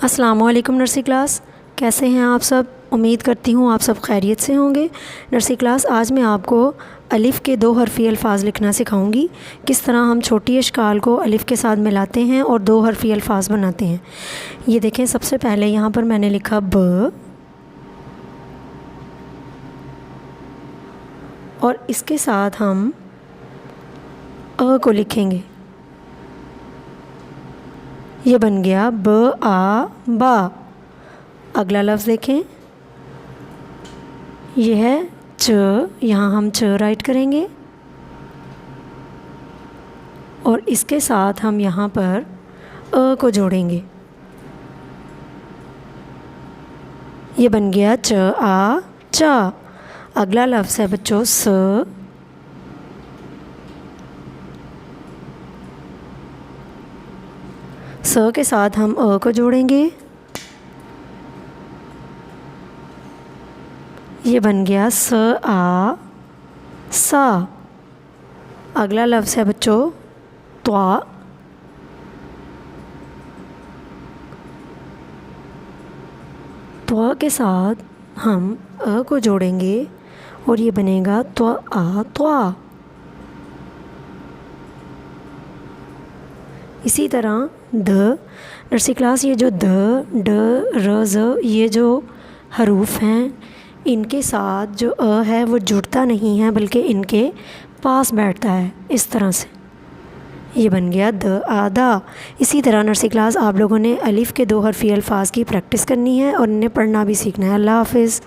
अस्सलामुअलैकुम nursery class, कैसे हैं आप सब। उम्मीद करती हूँ आप सब खैरियत से होंगे। नर्सरी क्लास, आज मैं आपको अलिफ़ के 2 हरफ़ी अल्फाज लिखना सिखाऊंगी। किस तरह हम छोटी अशकाल को अलिफ़ के साथ मिलाते हैं और 2 हरफ़ी अल्फाज बनाते हैं। ये देखें, सबसे पहले यहाँ पर मैंने लिखा ब, और इसके साथ हम अ को लिखेंगे। ये बन गया ब आ बा। अगला लफ्ज़ देखें, यह है च, यहाँ हम च राइट करेंगे और इसके साथ हम यहाँ पर अ को जोड़ेंगे। ये बन गया च आ चा। अगला लफ्ज़ है बच्चों स। स के साथ हम अ को जोड़ेंगे। ये बन गया स आ सा। अगला लफ्ज़ है बच्चों त्वा। त्वा के साथ हम अ को जोड़ेंगे और ये बनेगा त्वा आ त्वा। इसी तरह द। नर्सरी क्लास, ये जो द, ड, र, ज़, ये जो हरूफ हैं, इनके साथ जो अ है वो जुड़ता नहीं है बल्कि इनके पास बैठता है इस तरह से। ये बन गया द आ दा। इसी तरह नर्सरी क्लास, आप लोगों ने अलिफ़ के 2 हरफ़ी अल्फाज की प्रैक्टिस करनी है और इन्हें पढ़ना भी सीखना है। अल्लाह हाफ़िज़।